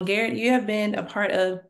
Garrett, you have been a part of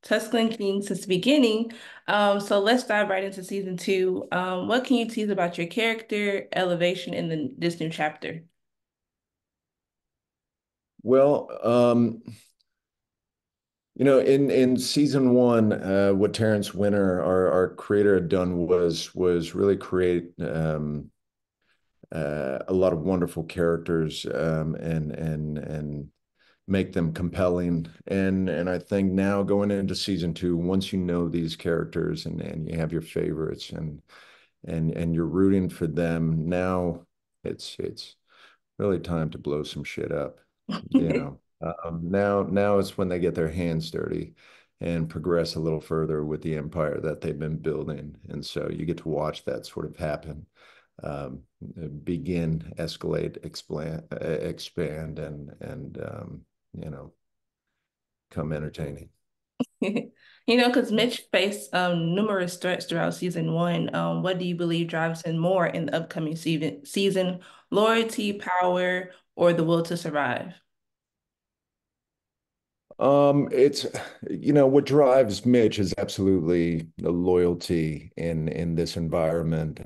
Tulsa King since the beginning. So let's dive right into season two. What can you tease about your character, elevation in this new chapter? Well, in season one, what Terrence Winter, our creator, had done was really create a lot of wonderful characters and make them compelling. And I think now going into season two, once you know these characters and you have your favorites and you're rooting for them, now it's really time to blow some shit up, you know. Now it's when they get their hands dirty and progress a little further with the empire that they've been building. And so you get to watch that sort of happen, begin, escalate, expand, and you know, come entertaining. Because Mitch faced numerous threats throughout season one. What do you believe drives him more in the upcoming season? Loyalty, power, or the will to survive? It's what drives Mitch is absolutely the loyalty in this environment.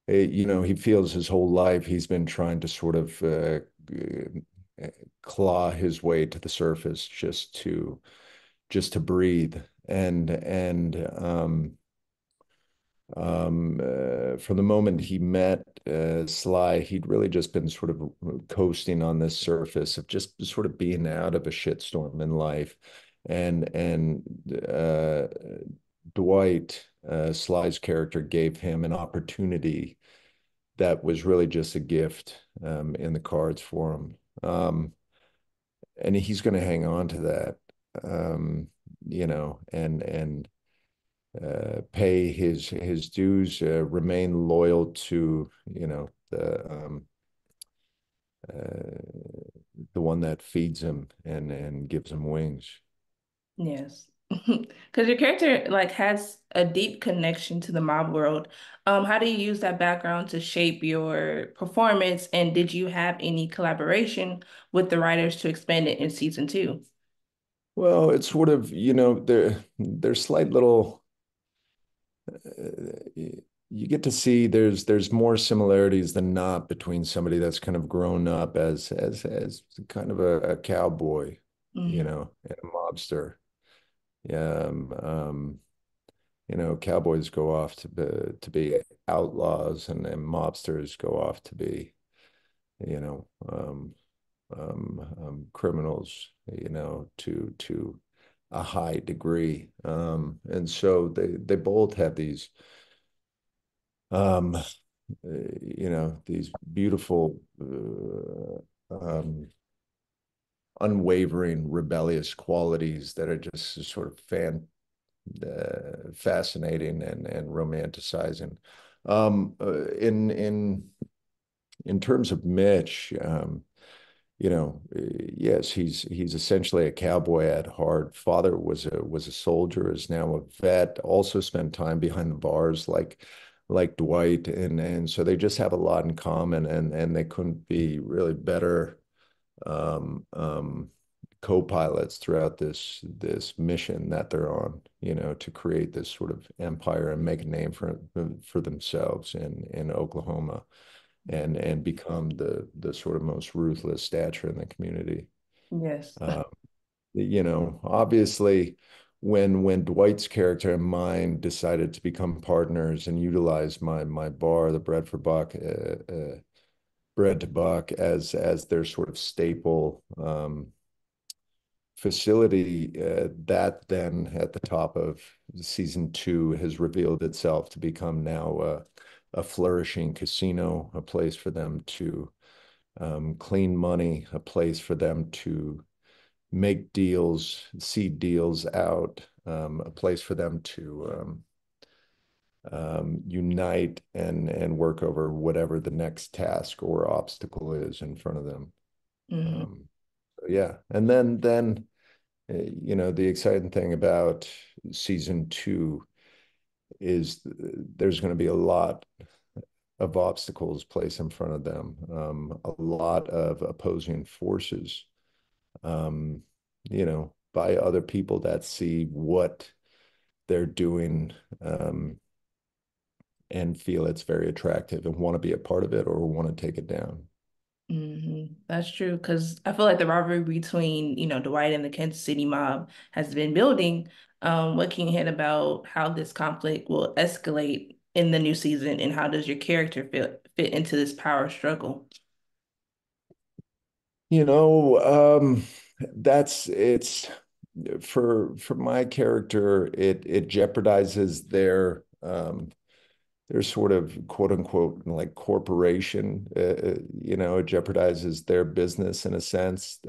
He feels his whole life he's been trying to sort of claw his way to the surface just to breathe. And from the moment he met Sly, he'd really just been sort of coasting on this surface of just sort of being out of a shitstorm in life. And Dwight, Sly's character, gave him an opportunity that was really just a gift in the cards for him. And he's going to hang on to that, and pay his dues, remain loyal to the one that feeds him and gives him wings. Yes. Because your character like has a deep connection to the mob world. How do you use that background to shape your performance? And did you have any collaboration with the writers to expand it in season two? Well, it's sort of, there's slight little you get to see there's more similarities than not between somebody that's kind of grown up as kind of a cowboy, Hmm. and a mobster. Yeah, cowboys go off to be outlaws, and mobsters go off to be, you know, criminals, to a high degree. And so they both have um, these beautiful, unwavering, rebellious qualities that are just sort of fascinating and romanticizing. In terms of Mitch, yes, he's essentially a cowboy at heart. Father was a soldier, is now a vet. Also spent time behind the bars, like Dwight, and so they just have a lot in common, and they couldn't be really better um, um, co-pilots throughout this mission that they're on, to create this sort of empire and make a name for themselves in Oklahoma and become the sort of most ruthless stature in the community. Yes. Uh, Obviously, when Dwight's character and mine decided to become partners and utilize my bar, the Bread to Buck, as their sort of staple facility, that then at the top of season two has revealed itself to become now a flourishing casino, a place for them to clean money, a place for them to make deals, seed deals out, a place for them to unite and work over whatever the next task or obstacle is in front of them. Hmm. Um, yeah, and then the exciting thing about season two is there's going to be a lot of obstacles placed in front of them, a lot of opposing forces. Um, by other people that see what they're doing, and feel it's very attractive and want to be a part of it or want to take it down. That's true, because I feel like the rivalry between, Dwight and the Kansas City mob has been building. What can you hit about how this conflict will escalate in the new season, and how does your character fit into this power struggle? You know, that's it's for my character, it jeopardizes their sort of quote unquote like corporation. It jeopardizes their business in a sense.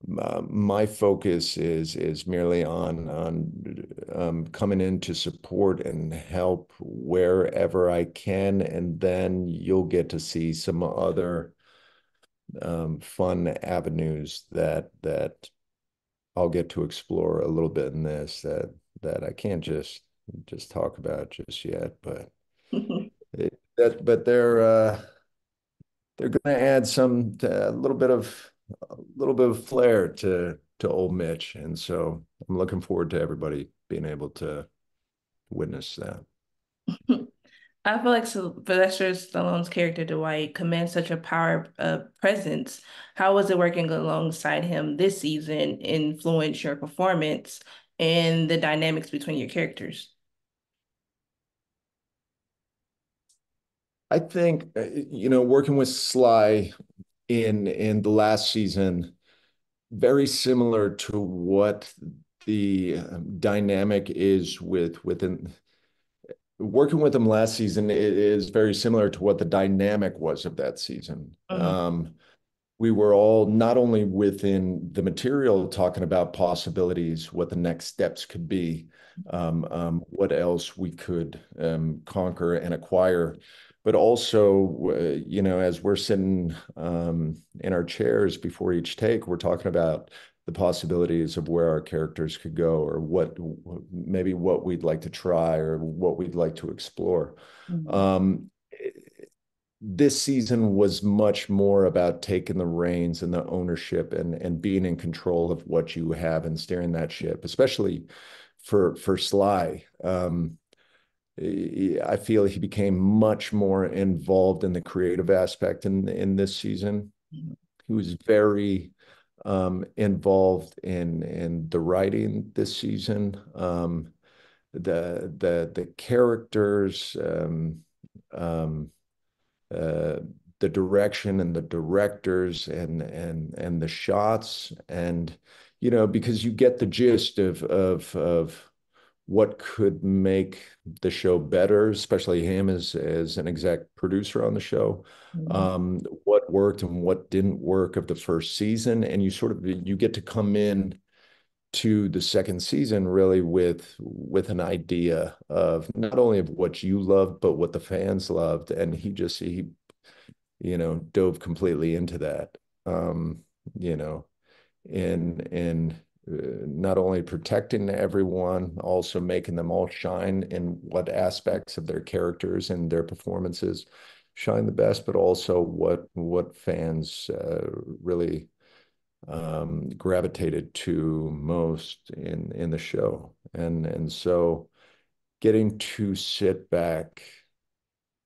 My focus is merely on coming in to support and help wherever I can, and then you'll get to see some other fun avenues that I'll get to explore a little bit in this that I can't just talk about just yet. But they're going to add a little bit of flair to old Mitch, and so I'm looking forward to everybody being able to witness that. I feel like Sylvester Stallone's character Dwight commands such a power presence. How was it working alongside him this season influence your performance and the dynamics between your characters? I think working with Sly in the last season, very similar to what the dynamic is within working with him last season. It is very similar to what the dynamic was of that season. Mhm. We were all not only within the material talking about possibilities, what the next steps could be, what else we could conquer and acquire, but also, as we're sitting in our chairs before each take, we're talking about the possibilities of where our characters could go, or maybe what we'd like to try, or what we'd like to explore. Mhm. Um, this season was much more about taking the reins and the ownership and being in control of what you have and steering that ship, especially for Sly. I feel he became much more involved in the creative aspect in this season. He was very involved in the writing this season. The characters, um, uh, the direction and the directors and the shots, and because you get the gist of what could make the show better, especially him as an exec producer on the show. Mhm. What worked and what didn't work of the first season, and you get to come in to the second season really with an idea of not only of what you loved but what the fans loved, and he dove completely into that. um you know in not only protecting everyone, also making them all shine in what aspects of their characters and their performances shine the best, but also what fans really gravitated to most in the show. And so getting to sit back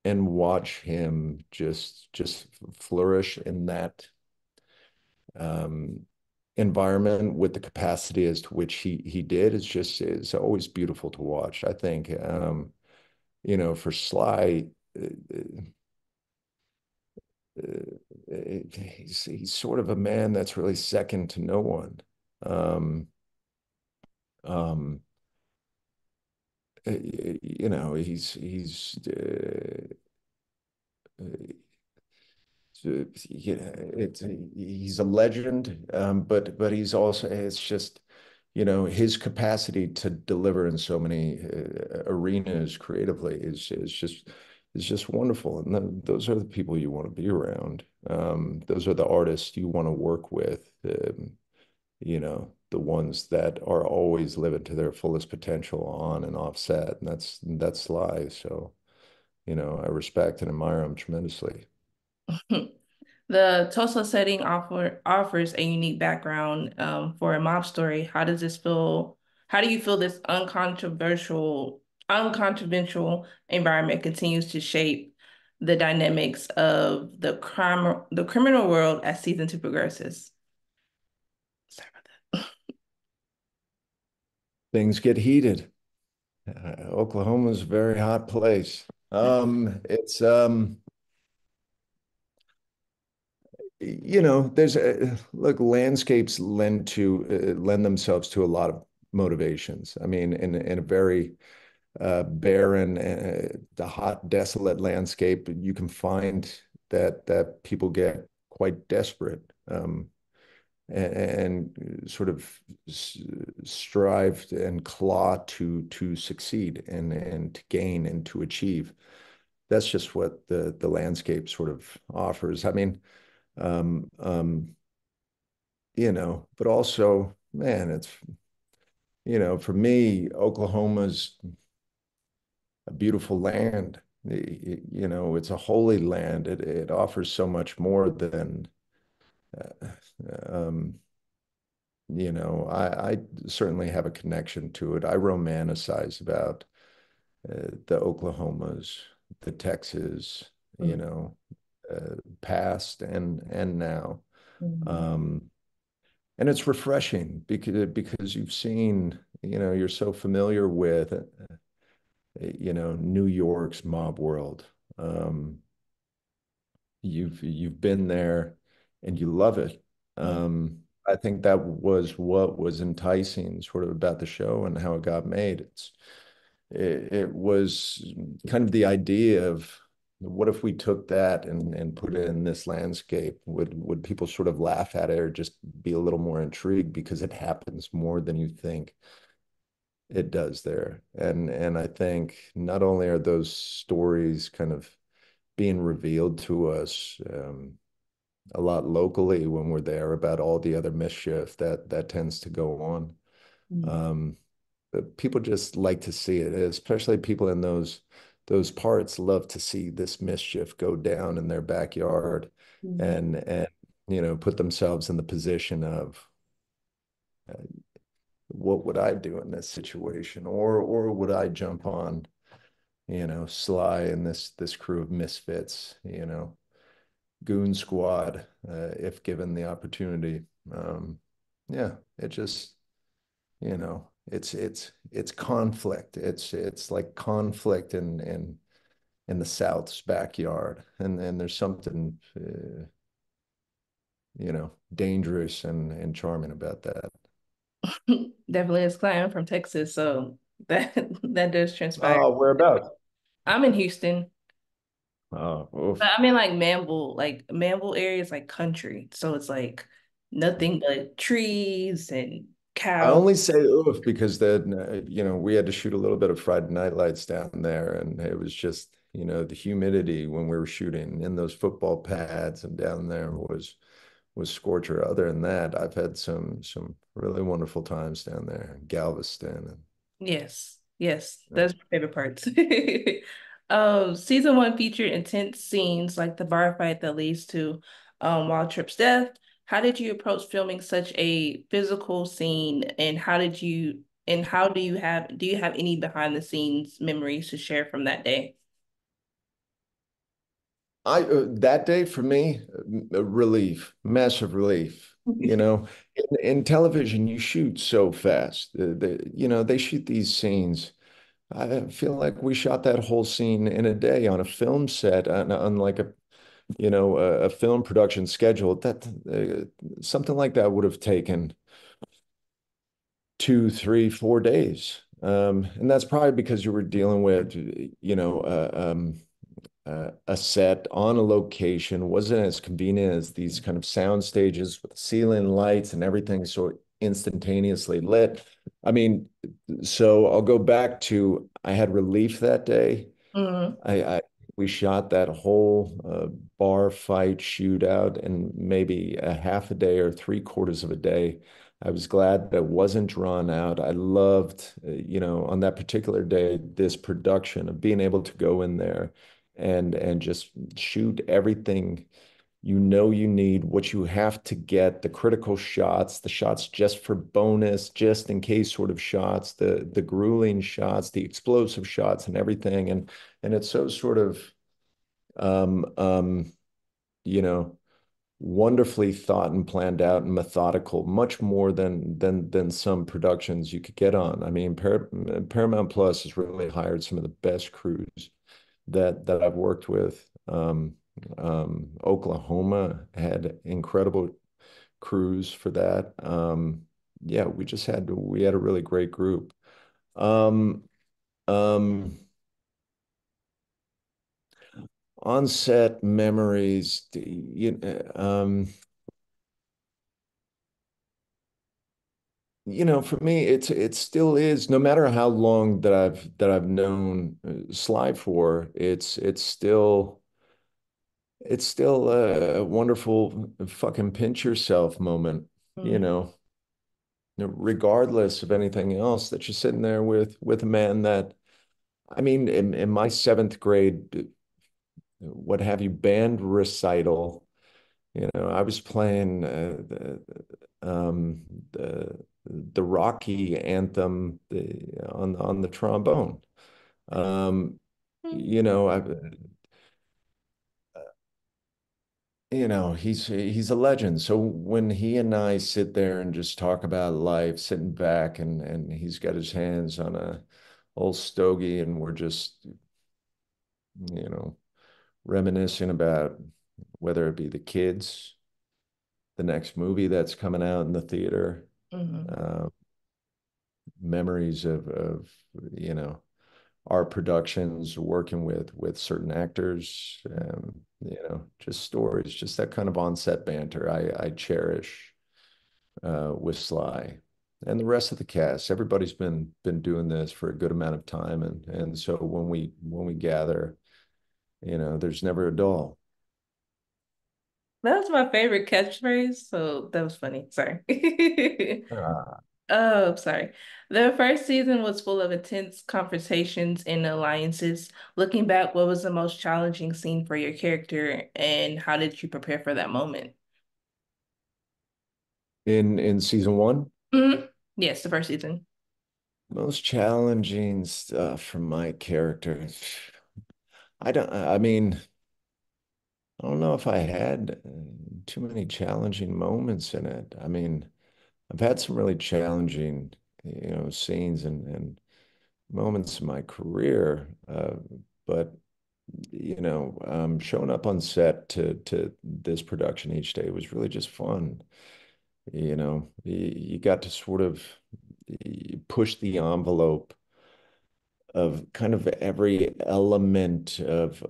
and watch him just flourish in that um, environment with the capacity as to which he did is always beautiful to watch. I think for Sly, he's sort of a man that's really second to no one. Um, um, he's a legend, but he's also it's just his capacity to deliver in so many arenas creatively is just wonderful, and those are the people you want to be around. Those are the artists you want to work with. The ones that are always living to their fullest potential on and off set, and that's Sly. So I respect and admire him tremendously. The Tulsa setting offers a unique background for a mob story. How does this feel? How do you feel this uncontroversial environment continues to shape the dynamics of the criminal world as season two progresses? Sorry about Things get heated. Oklahoma's a very hot place. It's there's look, landscapes lend themselves to a lot of motivations. I mean, in a very barren, the hot, desolate landscape, you can find that people get quite desperate, and sort of strive and claw to succeed and to gain and to achieve. That's just what the landscape sort of offers. I mean, um, um, but also, man, it's for me, Oklahoma's a beautiful land. It's a holy land. It offers so much more than, uh, um, I certainly have a connection to it. I romanticize about the Oklahomas, the Texas, that. past and now. Mhm. Um, and it's refreshing because you've seen, you're so familiar with, New York's mob world. Um, you've been there and you love it. Yeah. I think that was what was enticing sort of about the show and how it got made. It was kind of the idea of what if we took that and put it in this landscape? Would people sort of laugh at it or just be a little more intrigued because it happens more than you think it does there? And I think not only are those stories kind of being revealed to us, a lot locally when we're there about all the other mischief that tends to go on. Mhm. Um, but people just like to see it, especially people in those parts love to see this mischief go down in their backyard Mhm. and put themselves in the position of uh, what would I do in this situation, or would I jump on Sly and this crew of misfits, goon squad, if given the opportunity. Yeah, it just, it's conflict. It's like conflict in the South's backyard, and there's something dangerous and charming about that. Definitely is client from Texas, so that that does transpire. Oh, whereabouts? I'm in Houston, Oh, but oof. I'm in like Manville area is like country, so it's like nothing but trees and I cows. only say oof because then we had to shoot a little bit of Friday Night Lights down there, and it was just the humidity when we were shooting in those football pads and down there was scorcher. Other than that, I've had some really wonderful times down there in Galveston. Yes, yes, And that's my favorite parts. Season one featured intense scenes like the bar fight that leads to Wild Trip's death. How did you approach filming such a physical scene, and how do you have any behind the scenes memories to share from that day? that day for me, a relief, massive relief. In television, you shoot so fast. They shoot these scenes. I feel like we shot that whole scene in a day on a film set, on like a film production schedule. That something like that would have taken 2, 3, 4 days. And that's probably because you were dealing with, a set on a location wasn't as convenient as these kind of sound stages with ceiling lights and everything so instantaneously lit. I mean, so I'll go back to I had relief that day. Mhm. I we shot that whole bar fight shootout in maybe a half a day or three-quarters of a day. I was glad that it wasn't drawn out. I loved, on that particular day, this production of being able to go in there and just shoot everything you know you need, what you have to get, the critical shots, the shots just for bonus, just in case sort of shots, the grueling shots, the explosive shots and everything. And it's so sort of um um you know wonderfully thought and planned out and methodical, much more than some productions you could get on. I mean, Paramount Plus has really hired some of the best crews that I've worked with. Oklahoma had incredible crews for that. Yeah, we had a really great group. Um, um, On-set memories, for me, it still is. No matter how long that I've known Sly for, it's still a wonderful fucking pinch yourself moment, you Mm, know, regardless of anything else. That you're sitting there with a man that, I mean, in my seventh grade, what have you, band recital. I was playing the the Rocky anthem on the trombone. Um, mm, you know, I, he's a legend. So when he and I sit there and just talk about life, sitting back, and he's got his hands on a old stogie, and we're just, you know, reminiscing about whether it be the kids, the next movie that's coming out in the theater, mhm. uh, memories of you know our productions, working with certain actors, just stories, just that kind of on-set banter I cherish with Sly and the rest of the cast. Everybody's been doing this for a good amount of time, and so when we gather, there's never a dull. That was my favorite catchphrase, so that was funny. Sorry. Uh, Oh, sorry. The first season was full of intense conversations and alliances. Looking back, what was the most challenging scene for your character, and how did you prepare for that moment? in season one, Mhm. Yes, the first season. most challenging stuff from my character. I mean, I don't know if I had too many challenging moments in it. I mean, I've had some really challenging, scenes and moments in my career, but showing up on set to this production each day was really just fun. You got to sort of push the envelope of kind of every element of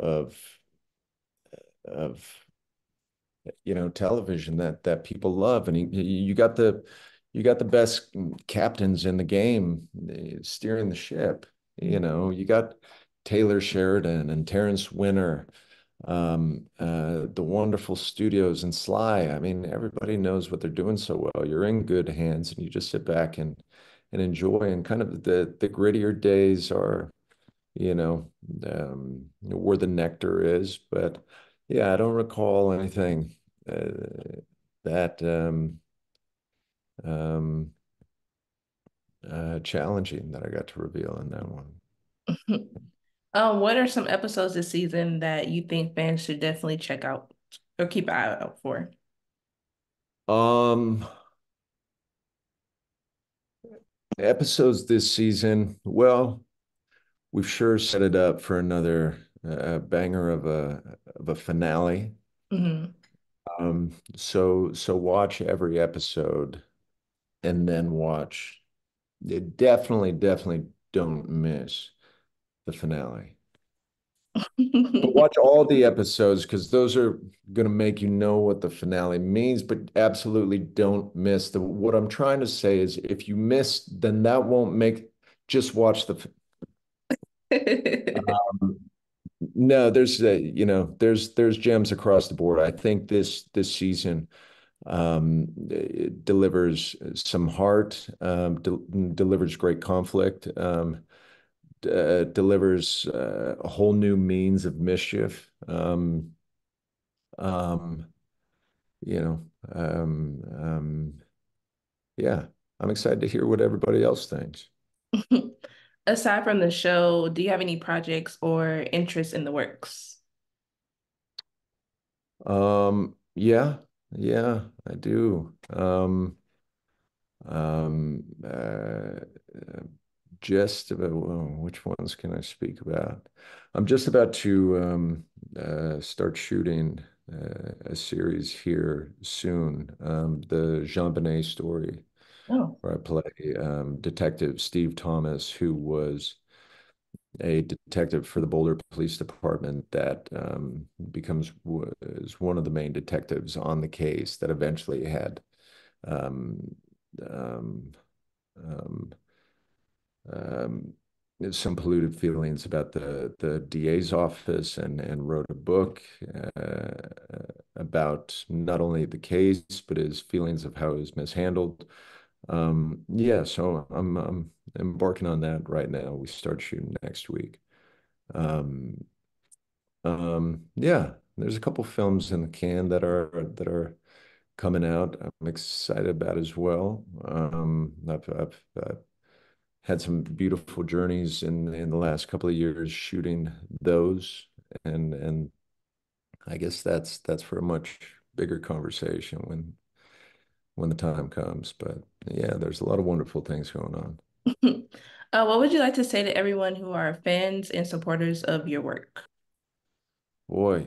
television that people love, and you got the best captains in the game steering the ship. You got Taylor Sheridan and Terrence Winter, the wonderful studios and Sly. I mean, everybody knows what they're doing so well. You're in good hands, and you just sit back and enjoy. And kind of the grittier days are, you know, where the nectar is. But yeah, I don't recall anything that um, challenging that I got to reveal in that one. What are some episodes this season that you think fans should definitely check out or keep an eye out for? Um, Episodes this season, well, we've sure set it up for another banger of a finale. Hmm. So watch every episode and then watch. Definitely don't miss the finale. But watch all the episodes because those are going to make you know what the finale means, but absolutely don't miss what I'm trying to say is if you miss, then that won't make, just watch no, there's gems across the board. I think this season it delivers some heart, delivers great conflict, delivers a whole new means of mischief. Um, you know, yeah, I'm excited to hear what everybody else thinks. Aside from the show, do you have any projects or interests in the works? Yeah, yeah, I do. Um, just about, well, which ones can I speak about? I'm just about to start shooting a series here soon. The Jean Benet story, Oh, where I play Detective Steve Thomas, who was a detective for the Boulder Police Department that becomes was one of the main detectives on the case that eventually had um, um, um, um, some polluted feelings about the DA's office and wrote a book about not only the case but his feelings of how it was mishandled. Yeah, so I'm embarking on that right now. We start shooting next week. Um, yeah, there's a couple films in the can that are coming out. I'm excited about as well. I've had some beautiful journeys in the last couple of years shooting those, and I guess that's for a much bigger conversation when the time comes. But yeah, there's a lot of wonderful things going on. what would you like to say to everyone who are fans and supporters of your work? Boy,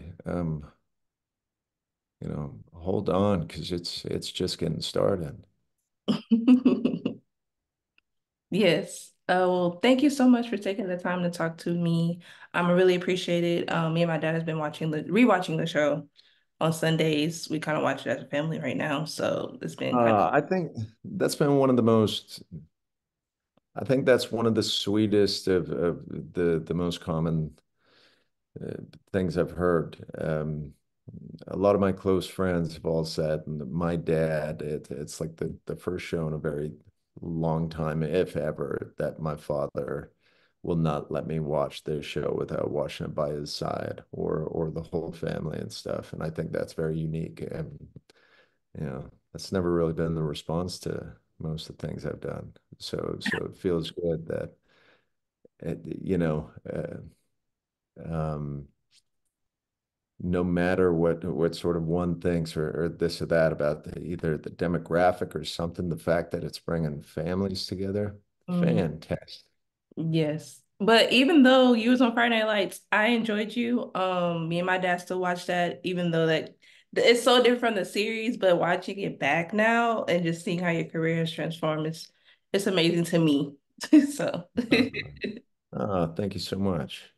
hold on because it's just getting started. Yes. Well, thank you so much for taking the time to talk to me. I really appreciate it. Me and my dad has been rewatching the show on Sundays. We kind of watch it as a family right now, so it's been kind I think that's been one of the most I think that's one of the sweetest of the most common uh, things I've heard. A lot of my close friends have all said, and my dad, it's like the first show in a very long time, if ever, that my father will not let me watch this show without watching it by his side or the whole family and stuff. And I think that's very unique. And that's never really been the response to most of the things I've done. So it feels good that it, um, no matter what sort of one thinks or this or that about either the demographic or something, the fact that it's bringing families together, of. fantastic. Yes. But even though you was on Friday Night Lights, I enjoyed you. Me and my dad still watch that, even though that it's so different from the series, but watching it back now and just seeing how your career has transformed, it's amazing to me. So Thank you so much.